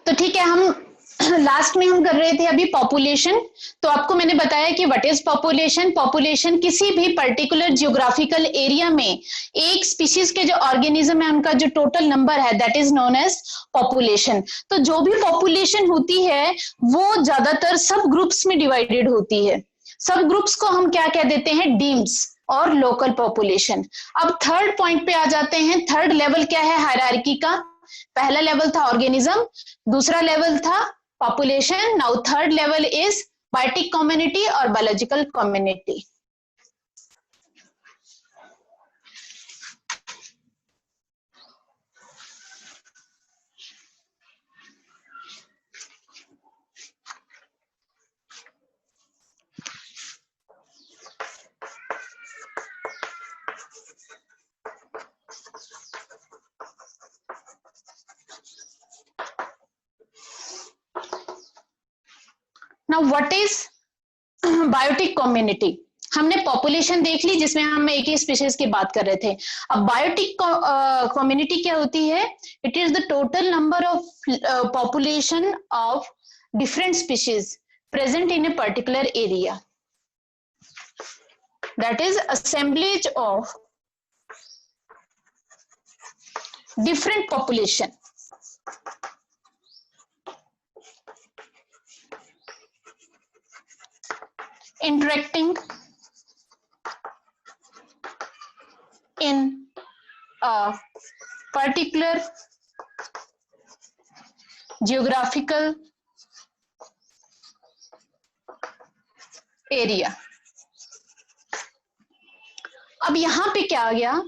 तो ठीक है, हम लास्ट में हम कर रहे थे अभी पॉपुलेशन। तो आपको मैंने बताया कि व्हाट इज पॉपुलेशन। पॉपुलेशन किसी भी पर्टिकुलर जियोग्राफिकल एरिया में एक स्पीशीज के जो ऑर्गेनिज्म है उनका जो टोटल नंबर है, that is known as population. तो जो भी पॉपुलेशन होती है वो ज्यादातर सब ग्रुप्स में डिवाइडेड होती है। सब ग्रुप्स को हम क्या कह देते हैं, डीम्स और लोकल पॉपुलेशन। अब थर्ड पॉइंट पे आ जाते हैं। थर्ड लेवल क्या है हायरार्की का? पहला लेवल था ऑर्गेनिज्म, दूसरा लेवल था population. Now third level is biotic community or biological community. Now what is biotic community? हमने पॉपुलेशन देख ली जिसमें हम एक ही स्पीशीज की बात कर रहे थे। अब बायोटिक कम्युनिटी क्या होती है? It is the total number of population of different species present in a particular area, that is assemblage of different population interacting in a particular geographical area. अब यहां पे क्या आ गया,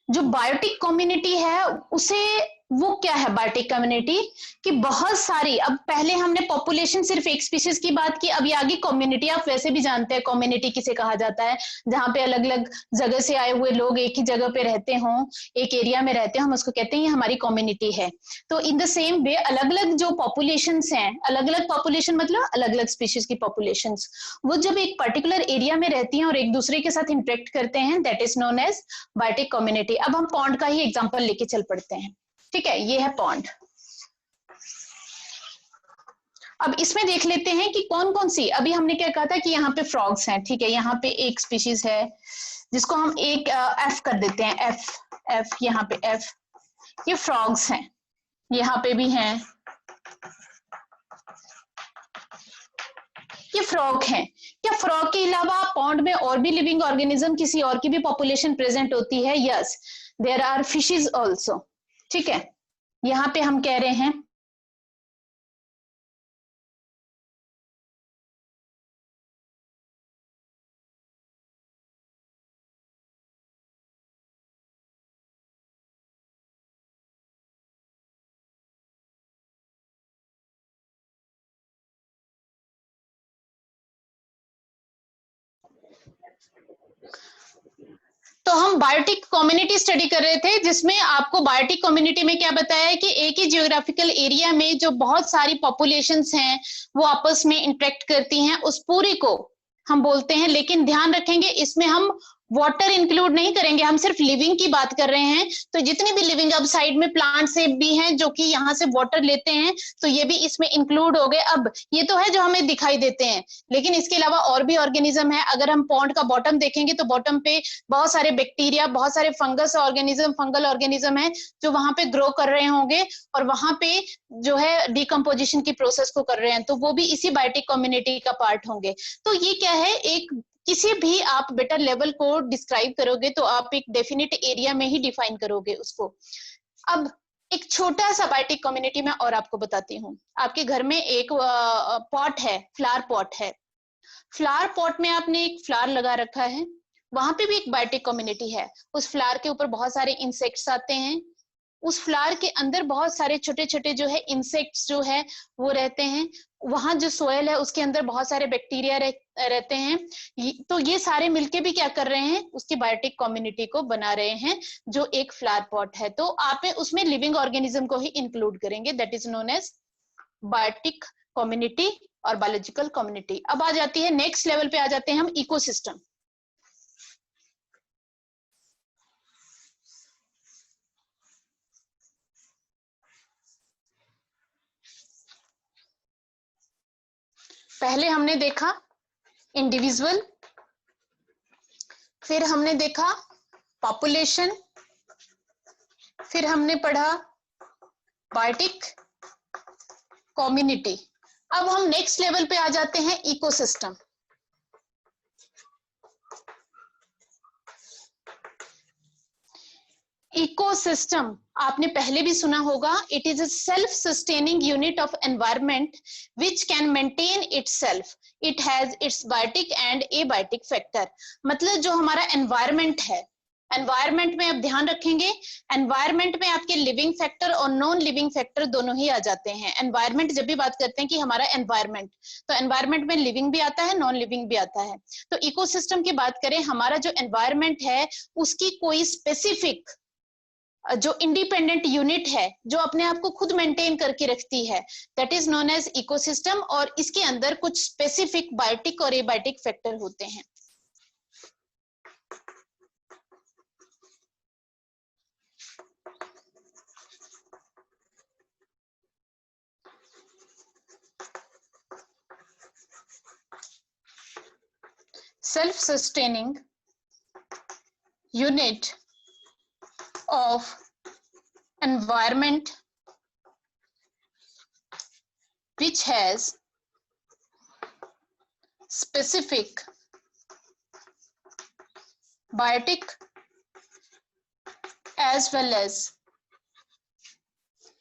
जो बायोटिक कम्युनिटी है उसे, वो क्या है बायोटिक कम्युनिटी कि बहुत सारी, अब पहले हमने पॉपुलेशन सिर्फ एक स्पीशीज की बात की, अब ये आगे कम्युनिटी। आप वैसे भी जानते हैं कम्युनिटी किसे कहा जाता है, जहां पे अलग अलग जगह से आए हुए लोग एक ही जगह पे रहते हों, एक एरिया में रहते हैं, हम उसको कहते हैं ये हमारी कम्युनिटी है। तो इन द सेम वे अलग अलग जो पॉपुलेशन हैं, अलग अलग पॉपुलेशन मतलब अलग अलग स्पीशीज की पॉपुलेशन, वो जब एक पर्टिकुलर एरिया में रहती हैं और एक दूसरे के साथ इंटरेक्ट करते हैं, that is known as biotic community. अब हम पॉन्ड का ही एग्जांपल लेके चल पड़ते हैं। ठीक है, ये है पॉन्ड। अब इसमें देख लेते हैं कि कौन कौन सी, अभी हमने क्या कहा था कि यहाँ पे फ्रॉग्स हैं। ठीक है, यहाँ पे एक स्पीशीज है जिसको हम एक एफ कर देते हैं, एफ एफ, यहाँ पे एफ, ये फ्रॉग्स हैं, यहाँ पे भी हैं, ये फ्रॉग हैं। क्या फ्रॉग के अलावा पॉन्ड में और भी लिविंग ऑर्गेनिज्म, किसी और की भी पॉपुलेशन प्रेजेंट होती है? Yes, there are fishes also. ठीक है, यहाँ पे हम कह रहे हैं तो हम बायोटिक कम्युनिटी स्टडी कर रहे थे, जिसमें आपको बायोटिक कम्युनिटी में क्या बताया है कि एक ही जियोग्राफिकल एरिया में जो बहुत सारी पॉपुलेशंस हैं वो आपस में इंटरेक्ट करती हैं, उस पूरी को हम बोलते हैं। लेकिन ध्यान रखेंगे इसमें हम वाटर इंक्लूड नहीं करेंगे, हम सिर्फ लिविंग की बात कर रहे हैं। तो जितनी भी लिविंग, अब साइड में प्लांट्स भी हैं जो कि यहाँ से वाटर लेते हैं, तो ये भी इसमें इंक्लूड हो गए। अब ये तो है जो हमें दिखाई देते हैं, लेकिन इसके अलावा और भी ऑर्गेनिज्म है। अगर हम पॉन्ड का बॉटम देखेंगे तो बॉटम पे बहुत सारे बैक्टीरिया, बहुत सारे फंगस ऑर्गेनिज्म, फंगल ऑर्गेनिज्म है जो वहां पे ग्रो कर रहे होंगे और वहां पे जो है डिकम्पोजिशन की प्रोसेस को कर रहे हैं, तो वो भी इसी बायोटिक कम्युनिटी का पार्ट होंगे। तो ये क्या है, एक किसी भी आप बेटर लेवल को डिस्क्राइब करोगे तो आप एक डेफिनेट एरिया में ही डिफाइन करोगे उसको। अब एक छोटा सा बायोटिक कम्युनिटी में और आपको बताती हूँ। आपके घर में एक पॉट है, फ्लावर पॉट है, फ्लावर पॉट में आपने एक फ्लावर लगा रखा है, वहां पे भी एक बायोटिक कम्युनिटी है। उस फ्लावर के ऊपर बहुत सारे इंसेक्ट्स आते हैं, उस फ्लावर के अंदर बहुत सारे छोटे छोटे जो है इंसेक्ट्स जो है वो रहते हैं। वहां जो सोयल है उसके अंदर बहुत सारे बैक्टीरिया रहते हैं। तो ये सारे मिलके भी क्या कर रहे हैं, उसकी बायोटिक कम्युनिटी को बना रहे हैं जो एक फ्लावर पॉट है। तो आप उसमें लिविंग ऑर्गेनिज्म को ही इंक्लूड करेंगे, that is known as biotic community और बायोलॉजिकल कम्युनिटी। अब आ जाती है नेक्स्ट लेवल पे, आ जाते हैं हम इकोसिस्टम। पहले हमने देखा इंडिविजुअल, फिर हमने देखा पॉपुलेशन, फिर हमने पढ़ा बायोटिक कम्युनिटी। अब हम नेक्स्ट लेवल पे आ जाते हैं इकोसिस्टम। इकोसिस्टम आपने पहले भी सुना होगा, it is a self sustaining unit of environment which can maintain itself, it has its biotic and abiotic factor. मतलब जो हमारा एनवायरनमेंट है, एनवायरनमेंट में आप ध्यान रखेंगे, एनवायरनमेंट में आपके लिविंग फैक्टर और नॉन लिविंग फैक्टर दोनों ही आ जाते हैं। एनवायरनमेंट जब भी बात करते हैं कि हमारा एनवायरनमेंट, तो एनवायरनमेंट में लिविंग भी आता है, नॉन लिविंग भी आता है। तो इकोसिस्टम की बात करें, हमारा जो एनवायरनमेंट है उसकी कोई स्पेसिफिक जो इंडिपेंडेंट यूनिट है जो अपने आप को खुद मेंटेन करके रखती है, that is known as ecosystem. और इसके अंदर कुछ स्पेसिफिक बायोटिक और एबायोटिक फैक्टर होते हैं। Self sustaining unit of environment which has specific biotic as well as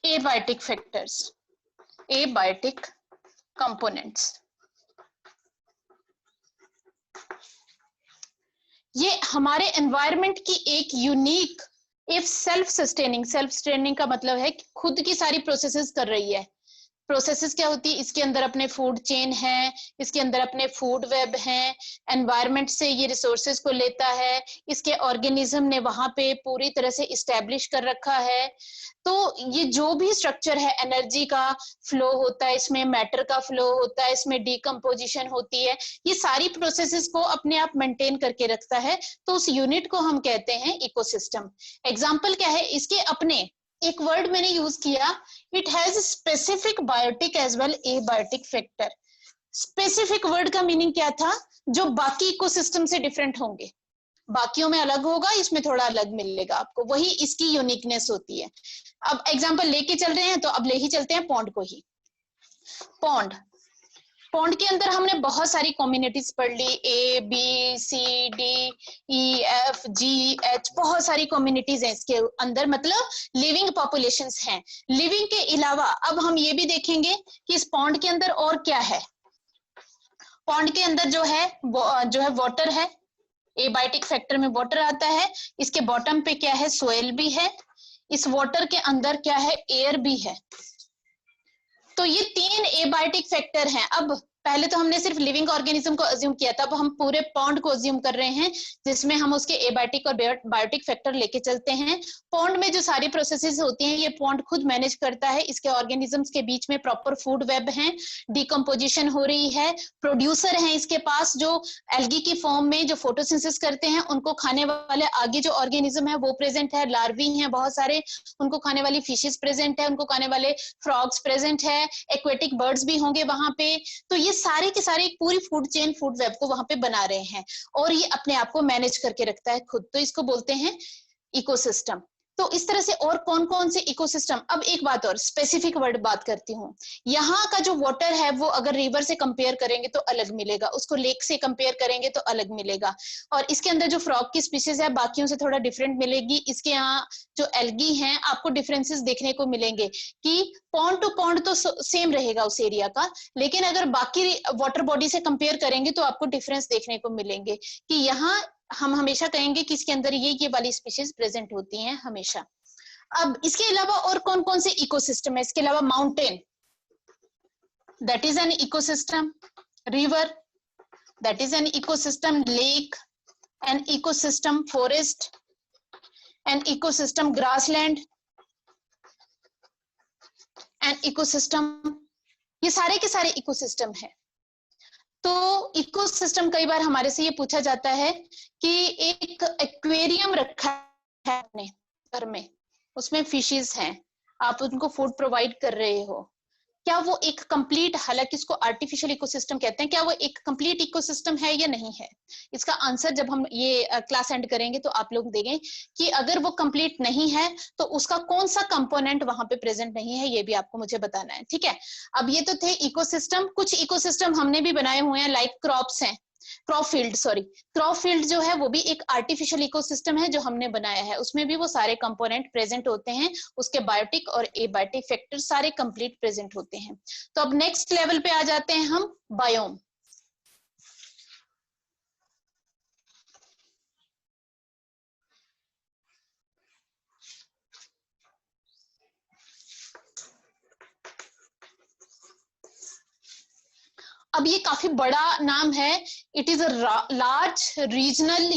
abiotic factors, abiotic components। ये हमारे एनवायरनमेंट की एक यूनिक, इफ सेल्फ सस्टेनिंग का मतलब है कि खुद की सारी प्रोसेसेस कर रही है। प्रोसेसेस क्या होती है, इसके अंदर अपने फूड चेन है, इसके अंदर अपने फूड वेब हैं, एनवायरनमेंट से ये रिसोर्सेज को लेता है, इसके ऑर्गेनिज्म ने वहां पे पूरी तरह से इस्टेब्लिश कर रखा है। तो ये जो भी स्ट्रक्चर है, एनर्जी का फ्लो होता है इसमें, मैटर का फ्लो होता है इसमें, डीकम्पोजिशन होती है, ये सारी प्रोसेसेस को अपने आप मेंटेन करके रखता है। तो उस यूनिट को हम कहते हैं इकोसिस्टम। एग्जाम्पल क्या है इसके अपने, एक वर्ड मैंने यूज किया, it has specific biotic as well abiotic factor. Specific word का मीनिंग क्या था, जो बाकी इकोसिस्टम से डिफरेंट होंगे, बाकियों में अलग होगा, इसमें थोड़ा अलग मिलेगा आपको, वही इसकी यूनिकनेस होती है। अब एग्जांपल लेके चल रहे हैं तो अब ले ही चलते हैं पॉन्ड को ही। पॉन्ड, पॉन्ड के अंदर हमने बहुत सारी कम्युनिटीज पढ़ ली, A B C D E F G H, बहुत सारी कम्युनिटीज हैं इसके अंदर, मतलब लिविंग पॉपुलेशंस हैं। लिविंग के अलावा अब हम ये भी देखेंगे कि इस पॉन्ड के अंदर और क्या है। पॉन्ड के अंदर जो है वाटर है, एबायोटिक फैक्टर में वाटर आता है, इसके बॉटम पे क्या है, सोयल भी है, इस वाटर के अंदर क्या है, एयर भी है। तो ये 3 एबायोटिक फैक्टर हैं। अब पहले तो हमने सिर्फ लिविंग ऑर्गेनिज्म को अज्यूम किया था, अब हम पूरे पॉन्ड को अज्यूम कर रहे हैं जिसमें हम उसके एबायोटिक और बायोटिक फैक्टर लेके चलते हैं। पॉन्ड में जो सारी प्रोसेसेस होती हैं ये पॉन्ड खुद मैनेज करता है, इसके ऑर्गेनिजम्स के बीच में प्रॉपर फूड वेब है, डिकम्पोजिशन हो रही है, प्रोड्यूसर हैं इसके पास जो एल्गी की फॉर्म में जो फोटोसिंथेसिस करते हैं, उनको खाने वाले आगे जो ऑर्गेनिज्म है वो प्रेजेंट है, लार्वी हैं बहुत सारे, उनको खाने वाली फिशेस प्रेजेंट है, उनको खाने वाले फ्रॉग्स प्रेजेंट है, एक्वेटिक बर्ड्स भी होंगे वहां पे। तो ये सारे के सारे एक पूरी फूड चेन, फूड वेब को वहां पे बना रहे हैं और ये अपने आप को मैनेज करके रखता है खुद, तो इसको बोलते हैं इकोसिस्टम। तो इस तरह से और कौन कौन से इकोसिस्टम। अब एक बात और स्पेसिफिक वर्ड बात करती हूँ, यहाँ का जो वाटर है वो अगर रिवर से कंपेयर करेंगे तो अलग मिलेगा, उसको लेक से कंपेयर करेंगे तो अलग मिलेगा, और इसके अंदर जो फ्रॉग की स्पीशीज है बाकियों से थोड़ा डिफरेंट मिलेगी। इसके यहाँ जो एल्गी हैं आपको डिफरेंसेस देखने को मिलेंगे कि पॉन्ड टू पॉन्ड तो सेम रहेगा उस एरिया का, लेकिन अगर बाकी वाटर बॉडी से कंपेयर करेंगे तो आपको डिफरेंस देखने को मिलेंगे कि यहाँ हम हमेशा कहेंगे कि इसके अंदर ये वाली स्पीशीज प्रेजेंट होती हैं हमेशा। अब इसके अलावा और कौन कौन से इकोसिस्टम है, इसके अलावा mountain, that is an ecosystem, river, that is an ecosystem, lake, an ecosystem, forest, an ecosystem, grassland, an ecosystem, ये सारे के सारे इकोसिस्टम है। तो इकोसिस्टम कई बार हमारे से ये पूछा जाता है कि एक एक्वेरियम रखा है अपने घर में, उसमें फिशेस हैं, आप उनको फूड प्रोवाइड कर रहे हो, क्या वो एक कंप्लीट, हालांकि इसको आर्टिफिशियल इकोसिस्टम कहते हैं, क्या वो एक कंप्लीट इकोसिस्टम है या नहीं है? इसका आंसर जब हम ये क्लास एंड करेंगे तो आप लोग देंगे कि अगर वो कंप्लीट नहीं है तो उसका कौन सा कंपोनेंट वहां पे प्रेजेंट नहीं है, ये भी आपको मुझे बताना है, ठीक है। अब ये तो थे इकोसिस्टम। कुछ इकोसिस्टम हमने भी बनाए हुए हैं, लाइक क्रॉप्स हैं, crop field, sorry, crop field जो है वो भी एक आर्टिफिशियल इकोसिस्टम है जो हमने बनाया है, उसमें भी वो सारे कंपोनेंट प्रेजेंट होते हैं, उसके बायोटिक और एबायोटिक फैक्टर सारे कंप्लीट प्रेजेंट होते हैं। तो अब नेक्स्ट लेवल पे आ जाते हैं हम, बायोम। अब ये काफी बड़ा नाम है। It is a large regional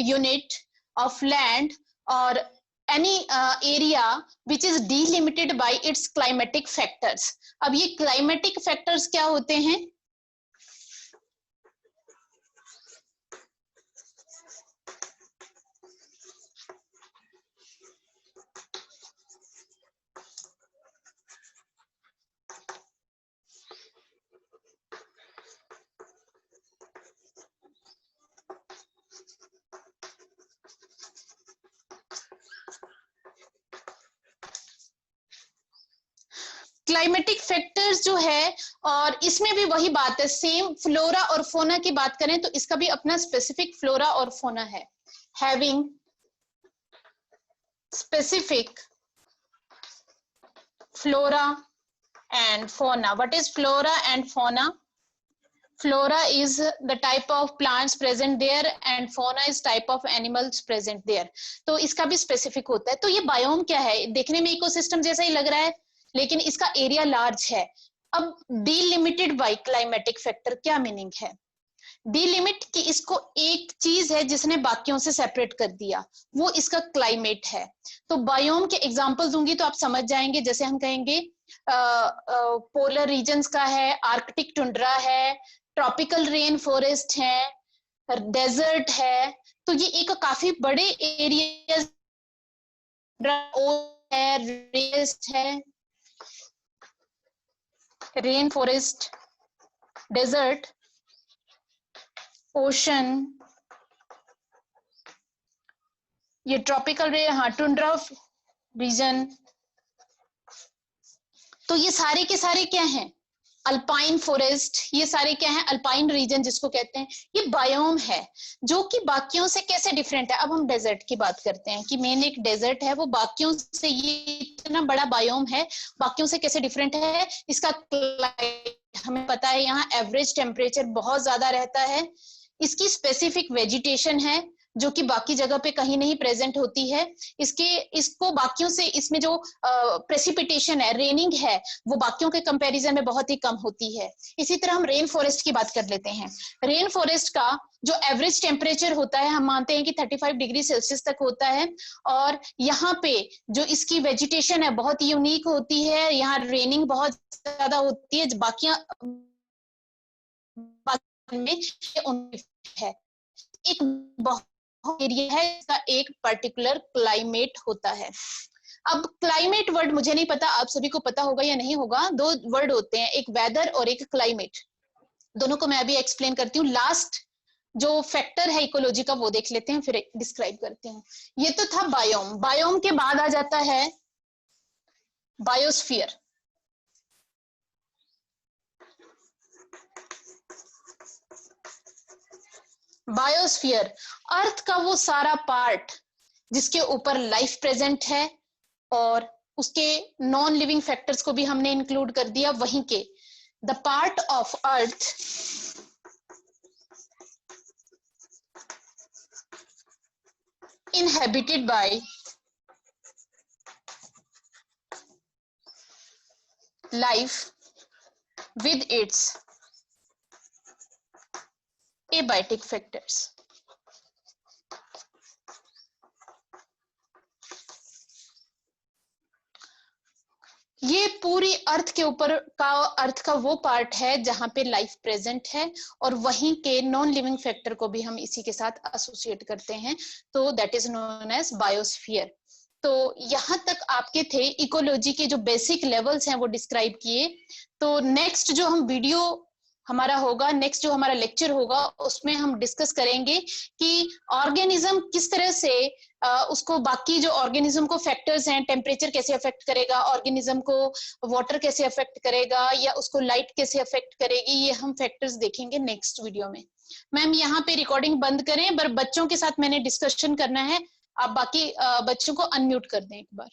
unit of land और any area which is delimited by its climatic factors। अब ये climatic factors क्या होते हैं? क्लाइमेटिक फैक्टर्स जो है, और इसमें भी वही बात है, सेम फ्लोरा और फोना की बात करें तो इसका भी अपना स्पेसिफिक फ्लोरा और फोना है, having specific flora and fauna। What is flora and fauna? Flora is the type of plants present there and fauna is type of animals present there। तो इसका भी स्पेसिफिक होता है। तो ये बायोम क्या है? देखने में इकोसिस्टम जैसा ही लग रहा है, लेकिन इसका एरिया लार्ज है। अब डिलिमिटेड बाय क्लाइमेटिक फैक्टर, क्या मीनिंग है? डिलिमिट कि इसको एक चीज है जिसने बाकियों से सेपरेट कर दिया, वो इसका क्लाइमेट है। तो बायोम के एग्जांपल दूंगी तो आप समझ जाएंगे। जैसे हम कहेंगे पोलर रीजन्स का है, आर्कटिक टुंड्रा है, ट्रॉपिकल रेन फॉरेस्ट है, डेजर्ट है। तो ये एक काफी बड़े एरिया है, रेन फॉरेस्ट, डेजर्ट, ओशन, ये ट्रॉपिकल रे, हाँ, टुंड्रा रीजन। तो ये सारे के सारे क्या हैं? अल्पाइन फॉरेस्ट, ये सारे क्या हैं? अल्पाइन रीजन जिसको कहते हैं। ये बायोम है जो कि बाकियों से कैसे डिफरेंट है। अब हम डेजर्ट की बात करते हैं कि मेन एक डेजर्ट है, वो बाकियों से, ये इतना बड़ा बायोम है, बाकियों से कैसे डिफरेंट है? इसका हमें पता है, यहाँ एवरेज टेम्परेचर बहुत ज्यादा रहता है, इसकी स्पेसिफिक वेजिटेशन है जो कि बाकी जगह पे कहीं नहीं प्रेजेंट होती है। इसको बाकियों से, इसमें जो प्रेसिपिटेशन है, रेनिंग है, वो बाकियों के कंपैरिजन में बहुत ही कम होती है। इसी तरह हम रेन फॉरेस्ट की बात कर लेते हैं। रेन फॉरेस्ट का जो एवरेज टेम्परेचर होता है, हम मानते हैं कि 35 डिग्री सेल्सियस तक होता है, और यहाँ पे जो इसकी वेजिटेशन है बहुत यूनिक होती है, यहाँ रेनिंग बहुत ज्यादा होती है, बाकियां में है। एक बहुत एरिया है, इसका एक पर्टिकुलर क्लाइमेट होता है। अब क्लाइमेट वर्ड मुझे नहीं पता आप सभी को पता होगा या नहीं होगा, दो वर्ड होते हैं, एक वेदर और एक क्लाइमेट। दोनों को मैं अभी एक्सप्लेन करती हूँ। लास्ट जो फैक्टर है इकोलॉजी का वो देख लेते हैं, फिर डिस्क्राइब करते हैं। ये तो था बायोम। बायोम के बाद आ जाता है बायोस्फीयर। बायोस्फीयर अर्थ का वो सारा पार्ट जिसके ऊपर लाइफ प्रेजेंट है, और उसके नॉन लिविंग फैक्टर्स को भी हमने इंक्लूड कर दिया वहीं के। The part of earth inhabited by life with its abiotic factors। ये पूरी अर्थ के ऊपर का, अर्थ का वो पार्ट है जहां पे लाइफ प्रेजेंट है, और वहीं के नॉन लिविंग फैक्टर को भी हम इसी के साथ एसोसिएट करते हैं, तो that is known as biosphere. तो यहाँ तक आपके थे इकोलॉजी के जो बेसिक लेवल्स हैं वो डिस्क्राइब किए। तो नेक्स्ट जो हम वीडियो हमारा होगा, नेक्स्ट जो हमारा लेक्चर होगा, उसमें हम डिस्कस करेंगे कि ऑर्गेनिज्म किस तरह से उसको बाकी जो ऑर्गेनिज्म को फैक्टर्स हैं, टेम्परेचर कैसे अफेक्ट करेगा, ऑर्गेनिज्म को वाटर कैसे अफेक्ट करेगा, या उसको लाइट कैसे अफेक्ट करेगी, ये हम फैक्टर्स देखेंगे नेक्स्ट वीडियो में। मैम यहाँ पे रिकॉर्डिंग बंद करें, पर बच्चों के साथ मैंने डिस्कशन करना है, आप बाकी बच्चों को अनम्यूट कर दें एक बार।